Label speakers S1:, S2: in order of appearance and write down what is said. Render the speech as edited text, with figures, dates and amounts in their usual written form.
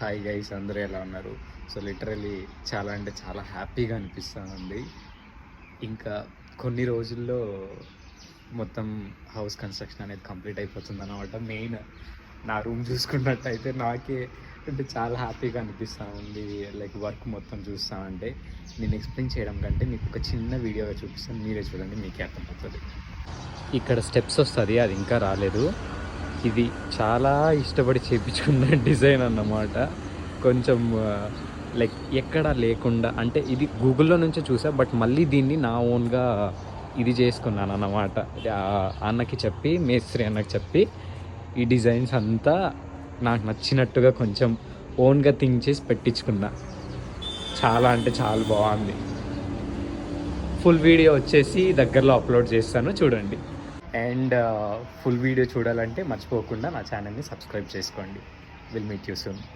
S1: Hi guys, అందరూ ఎలా ఉన్నారు? సో లిటరలీ చాలా అంటే చాలా హ్యాపీగా అనిపిస్తుంది. ఇంకా కొన్ని రోజుల్లో మొత్తం హౌస్ కన్స్ట్రక్షన్ అనేది కంప్లీట్ అయిపోతుంది అన్నమాట. మెయిన్ నా రూమ్ చూసుకున్నట్టయితే నాకే అంటే చాలా హ్యాపీగా అనిపిస్తూ ఉంది. లైక్ వర్క్ మొత్తం చూస్తామంటే నేను ఎక్స్ప్లెయిన్ చేయడం కంటే మీకు ఒక చిన్న వీడియోగా చూపిస్తాను, మీరే చూడండి, మీకే అర్థమవుతుంది. ఇక్కడ స్టెప్స్ వస్తుంది, అది ఇంకా రాలేదు. ఇది చాలా ఇష్టపడి చేయించుకున్న డిజైన్ అన్నమాట. కొంచెం లైక్ ఎక్కడా లేకుండా, అంటే ఇది గూగుల్లో నుంచే చూసా, బట్ మళ్ళీ దీన్ని నా ఓన్గా ఇది చేసుకున్నాను అన్నమాట. అన్నకి చెప్పి, మేస్త్రి అన్నకి చెప్పి ఈ డిజైన్స్ అంతా నాకు నచ్చినట్టుగా కొంచెం ఓన్గా థింక్ చేసి పెట్టించుకున్నా. చాలా అంటే చాలా బాగుంది. ఫుల్ వీడియో వచ్చేసి దగ్గరలో అప్లోడ్ చేస్తాను, చూడండి. అండ్ ఫుల్ వీడియో చూడాలంటే మర్చిపోకుండా నా ఛానల్ని సబ్స్క్రైబ్ చేసుకోండి. Will meet you soon.